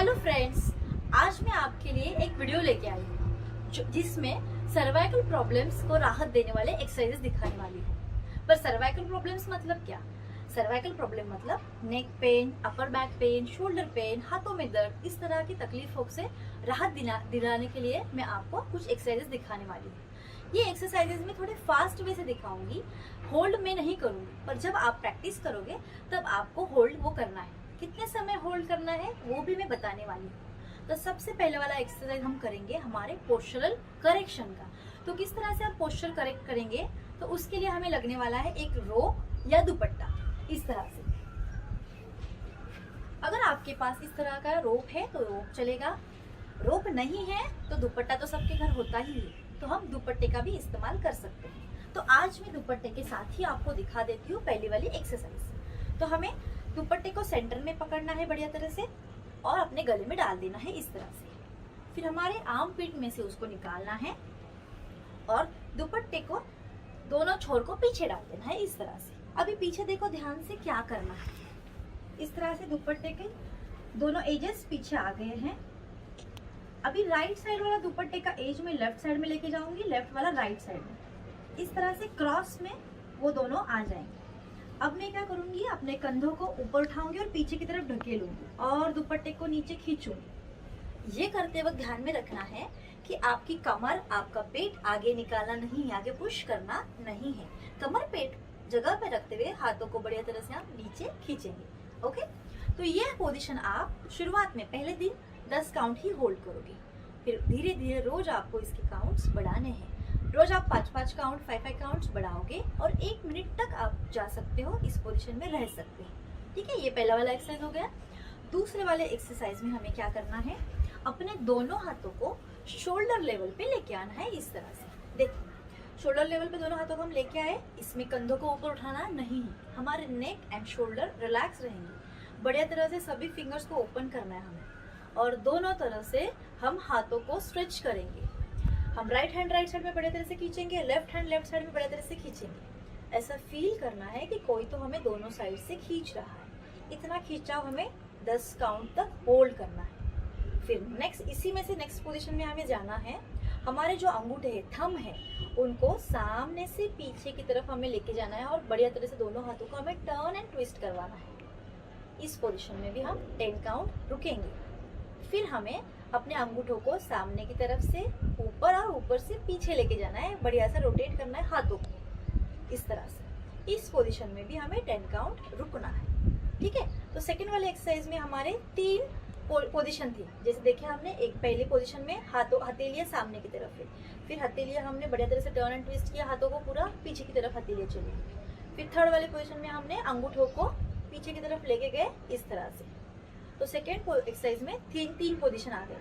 Hello friends, आज मैं आपके लिए एक वीडियो लेके आई हूँ जिसमें सर्वाइकल प्रॉब्लम्स को राहत देने वाले एक्सरसाइजेस दिखाने वाली हूँ। पर सर्वाइकल प्रॉब्लम्स मतलब क्या? सर्वाइकल प्रॉब्लम मतलब neck pain, upper back pain, shoulder pain, हाथों में दर्द, इस तरह की तकलीफों से राहत दिलाने के लिए मैं आपको कुछ एक्सरसाइजेस दिखाने वाली हूँ। ये एक्सरसाइजेस में थोड़े फास्ट वे से दिखाऊंगी, होल्ड में नहीं करूंगी, पर जब आप प्रैक्टिस करोगे तब आपको होल्ड वो करना है। कितने समय होल्ड करना है वो भी मैं बताने वाली हूँ। तो सबसे पहले वाला एक्सरसाइज हम करेंगे हमारे पोस्चरल करेक्शन का। तो किस तरह से आप पोस्चर करेक्ट करेंगे, तो उसके लिए हमें लगने वाला है एक रोप या दुपट्टा। इस तरह से अगर आपके पास इस तरह का रोप है तो रोप चलेगा, रोप नहीं है तो दुपट्टा तो सबके घर होता ही है, तो हम दुपट्टे का भी इस्तेमाल कर सकते हैं। तो आज मैं दुपट्टे के साथ ही आपको दिखा देती हूँ पहली वाली एक्सरसाइज। तो हमें दुपट्टे को सेंटर में पकड़ना है बढ़िया तरह से और अपने गले में डाल देना है इस तरह से। फिर हमारे आर्म पीट में से उसको निकालना है और दुपट्टे को दोनों छोर को पीछे डाल देना है इस तरह से। अभी पीछे देखो ध्यान से क्या करना है। इस तरह से दुपट्टे के दोनों एजेस पीछे आ गए हैं। अभी राइट साइड वाला दुपट्टे का एज में लेफ्ट साइड में लेके जाऊंगी, लेफ्ट वाला राइट साइड में। इस तरह से क्रॉस में वो दोनों आ जाएंगे। अब मैं क्या करूंगी, अपने कंधों को ऊपर उठाऊंगी और पीछे की तरफ ढकेलूंगी और दुपट्टे को नीचे खींचूंगी। ये करते वक्त ध्यान में रखना है कि आपकी कमर, आपका पेट आगे निकालना नहीं है, आगे पुश करना नहीं है। कमर पेट जगह पे रखते हुए हाथों को बढ़िया तरह से आप नीचे खींचेंगे। ओके, तो ये पोजीशन आप शुरुआत में पहले दिन 10 काउंट ही होल्ड करोगे। फिर धीरे धीरे रोज आपको इसके काउंट्स बढ़ाने हैं। रोज आप 5-5 काउंट, 5-5 काउंट्स बढ़ाओगे और 1 मिनट तक आप जा सकते हो, इस पोजीशन में रह सकते हैं। ठीक है, ये पहला वाला एक्सरसाइज हो गया। दूसरे वाले एक्सरसाइज में हमें क्या करना है, अपने दोनों हाथों को शोल्डर लेवल पे लेके आना है इस तरह से। देखो, शोल्डर लेवल पे दोनों हाथों को हम लेके आए, इसमें कंधों को ऊपर उठाना नहीं है। हमारे नेक एंड शोल्डर रिलैक्स रहेंगे। बढ़िया तरह से सभी फिंगर्स को ओपन करना है हमें और दोनों तरह से हम हाथों को स्ट्रेच करेंगे। हम राइट हैंड राइट साइड में बड़े तरह से खींचेंगे, लेफ्ट हैंड लेफ्ट साइड में बड़े तरह से खींचेंगे। ऐसा फील करना है कि कोई तो हमें दोनों साइड से खींच रहा है। इतना खींचाव हमें 10 काउंट तक होल्ड करना है। फिर नेक्स्ट, इसी में से नेक्स्ट पोजीशन में हमें जाना है। हमारे जो अंगूठे थंब है उनको सामने से पीछे की तरफ हमें लेके जाना है और बढ़िया तरह से दोनों हाथों को हमें टर्न एंड ट्विस्ट करवाना है। इस पोजीशन में भी हम 10 काउंट रुकेंगे। फिर हमें अपने अंगूठों को सामने की तरफ से ऊपर और ऊपर से पीछे लेके जाना है, बढ़िया सा रोटेट करना है हाथों को इस तरह से। इस पोजीशन में भी हमें 10 काउंट रुकना है। ठीक है, तो सेकंड वाले एक्सरसाइज में हमारे 3 पोजीशन थी। जैसे देखिए, हमने एक पहले पोजीशन में हथेलियां सामने की तरफ है, फिर हथेलियां हमने बढ़िया तरह से टर्न एंड ट्विस्ट किया, हाथों को पूरा पीछे की तरफ हथेलियां चली। फिर थर्ड वाले पोजीशन में हमने अंगूठों को पीछे की तरफ लेके गए इस तरह से। तो सेकेंड एक्सरसाइज में 3 पोजीशन आ गए।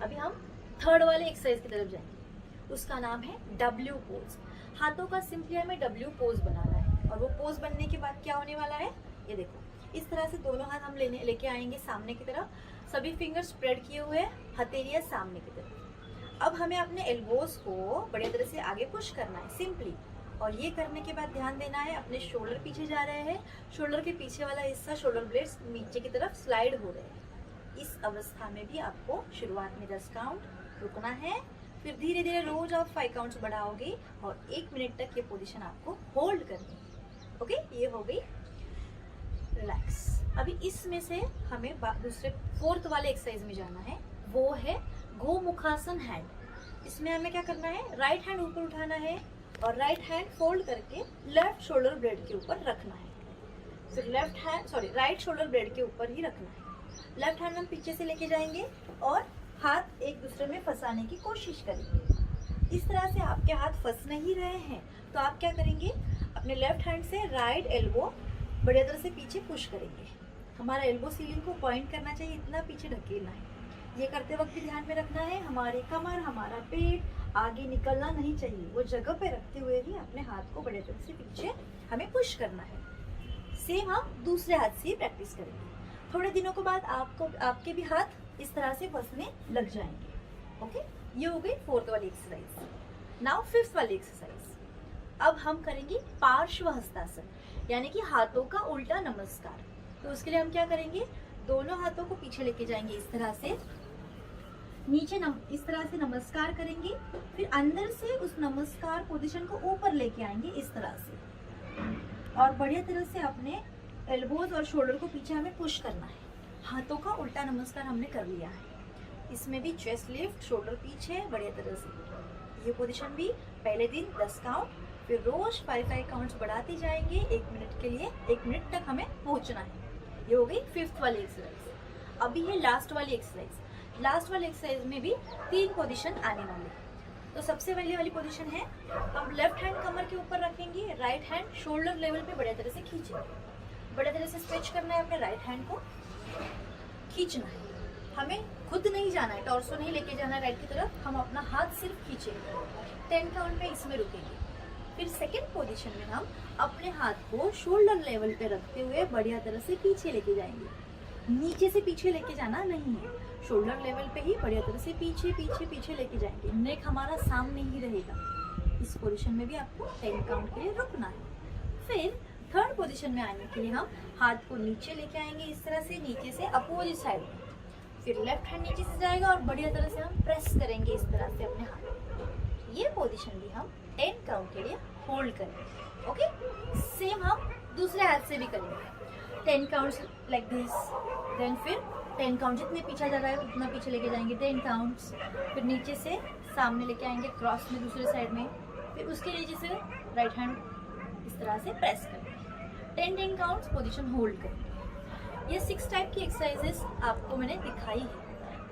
अभी हम थर्ड वाले एक्सरसाइज की तरफ जाएंगे। उसका नाम है डब्ल्यू पोज। हाथों का सिंपली हमें डब्ल्यू पोज बनाना है और वो पोज बनने के बाद क्या होने वाला है, ये देखो। इस तरह से दोनों हाथ हम लेके आएंगे सामने की तरफ, सभी फिंगर स्प्रेड किए हुए, हथेलियां सामने की तरफ। अब हमें अपने एल्बोज को बढ़िया तरह से आगे पुश करना है सिंपली। और ये करने के बाद ध्यान देना है, अपने शोल्डर पीछे जा रहे हैं, शोल्डर के पीछे वाला हिस्सा, शोल्डर ब्लेड्स नीचे की तरफ स्लाइड हो रहे हैं। इस अवस्था में भी आपको शुरुआत में 10 काउंट रुकना है। फिर धीरे धीरे रोज आप 5 काउंट्स बढ़ाओगे और 1 मिनट तक ये पोजीशन आपको होल्ड करनी है। ओके, ये हो गई रिलैक्स। अभी इसमें से हमें दूसरे 4th वाले एक्सरसाइज में जाना है, वो है गोमुखासन हैंड। इसमें हमें क्या करना है, राइट हैंड ऊपर उठाना है और राइट हैंड फोल्ड करके लेफ्ट शोल्डर ब्लेड के ऊपर रखना है। फिर राइट शोल्डर ब्लेड के ऊपर ही रखना है। लेफ्ट हैंड हम पीछे से लेके जाएंगे और हाथ एक दूसरे में फंसाने की कोशिश करेंगे। इस तरह से आपके हाथ फंस नहीं रहे हैं तो आप क्या करेंगे, अपने लेफ्ट हैंड से राइट एल्बो बढ़िया तरह से पीछे पुश करेंगे। हमारा एल्बो सीलिंग को पॉइंट करना चाहिए, इतना पीछे ढकेलना है। ये करते वक्त भी ध्यान में रखना है, हमारी कमर, हमारा पेट आगे निकलना नहीं चाहिए। वो जगह पे रखते हुए ही अपने हाथ को बढ़िया तरह से पीछे हमें पुश करना है। सेम हम दूसरे हाथ से प्रैक्टिस करेंगे। थोड़े दिनों के बाद आपके भी हाथ इस तरह से फंसने लग जाएंगे। ओके, ये हो गई 4th वाली एक्सरसाइज। नाउ 5th वाली एक्सरसाइज। अब हम करेंगे पार्श्व हस्तासन, यानी कि हाथों का उल्टा नमस्कार। तो उसके लिए हम क्या करेंगे, दोनों हाथों को पीछे लेके जाएंगे इस तरह से, नीचे इस तरह से नमस्कार करेंगे, फिर अंदर से उस नमस्कार पोजीशन को ऊपर लेके आएंगे इस तरह से, और बढ़िया तरह से अपने एल्बोज और शोल्डर को पीछे हमें पुश करना है। हाथों का उल्टा नमस्कार हमने कर लिया है। इसमें भी चेस्ट लिफ्ट, शोल्डर पीछे बढ़िया तरह से। ये पोजीशन भी पहले दिन 10 काउंट, फिर रोज 5 काउंट्स बढ़ाते जाएंगे 1 मिनट के लिए। 1 मिनट तक हमें पहुंचना है। ये हो गई 5th वाली एक्सरसाइज। अभी है लास्ट वाली एक्सरसाइज। लास्ट वाली एक्सरसाइज में भी 3 पोजीशन आने वाले। तो सबसे पहले वाली पोजीशन है, हम लेफ्ट हैंड कमर के ऊपर रखेंगे, राइट हैंड शोल्डर लेवल पे बढ़िया तरह से खींचेंगे। बढ़िया तरह से स्ट्रेच करना है, अपने राइट हैंड को खींचना है। हमें खुद नहीं जाना है, टॉर्सो नहीं लेके जाना है राइट की तरफ, हम अपना हाथ सिर्फ खींचेंगे। 10 काउंट में इसमें रुकेंगे। फिर सेकेंड पोजीशन में हम अपने हाथ को शोल्डर लेवल पे रखते हुए बढ़िया तरह से पीछे लेके जाएंगे। नीचे से पीछे लेके जाना नहीं है, शोल्डर लेवल पे ही बढ़िया तरह से पीछे पीछे पीछे लेके जाएंगे। नेक हमारा सामने ही रहेगा। इस पोजीशन में भी आपको 10 काउंट के लिए रुकना है। फिर थर्ड पोजीशन में आने के लिए हम हाथ को नीचे लेके आएंगे इस तरह से, नीचे से अपोजिट साइड में। फिर लेफ्ट हैंड नीचे से जाएगा और बढ़िया तरह से हम प्रेस करेंगे इस तरह से अपने हाथ। ये पोजीशन भी हम 10 काउंट के लिए होल्ड करेंगे। ओके, सेम हम दूसरे हाथ से भी करेंगे। 10 काउंट्स लाइक दिस, देन फिर 10 काउंट, जितने पीछा जा रहा है उतना पीछे लेके जाएंगे 10 काउंट्स। फिर नीचे से सामने लेके आएंगे क्रॉस में दूसरे साइड में, फिर उसके नीचे से राइट हैंड इस तरह से प्रेस करेंगे। 10 काउंट्स पोजीशन होल्ड करेंगे। ये 6 टाइप की एक्सरसाइजेस आपको मैंने दिखाई है,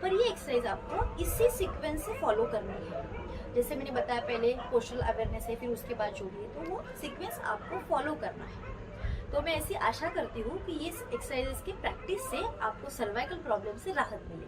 पर ये एक्सरसाइज आपको इसी सीक्वेंस से फॉलो करनी है। जैसे मैंने बताया पहले पोस्चरल अवेयरनेस है, फिर उसके बाद जो भी है, तो वो सीक्वेंस आपको फॉलो करना है। तो मैं ऐसी आशा करती हूँ कि ये एक्सरसाइजेस की प्रैक्टिस से आपको सर्वाइकल प्रॉब्लम से राहत मिले।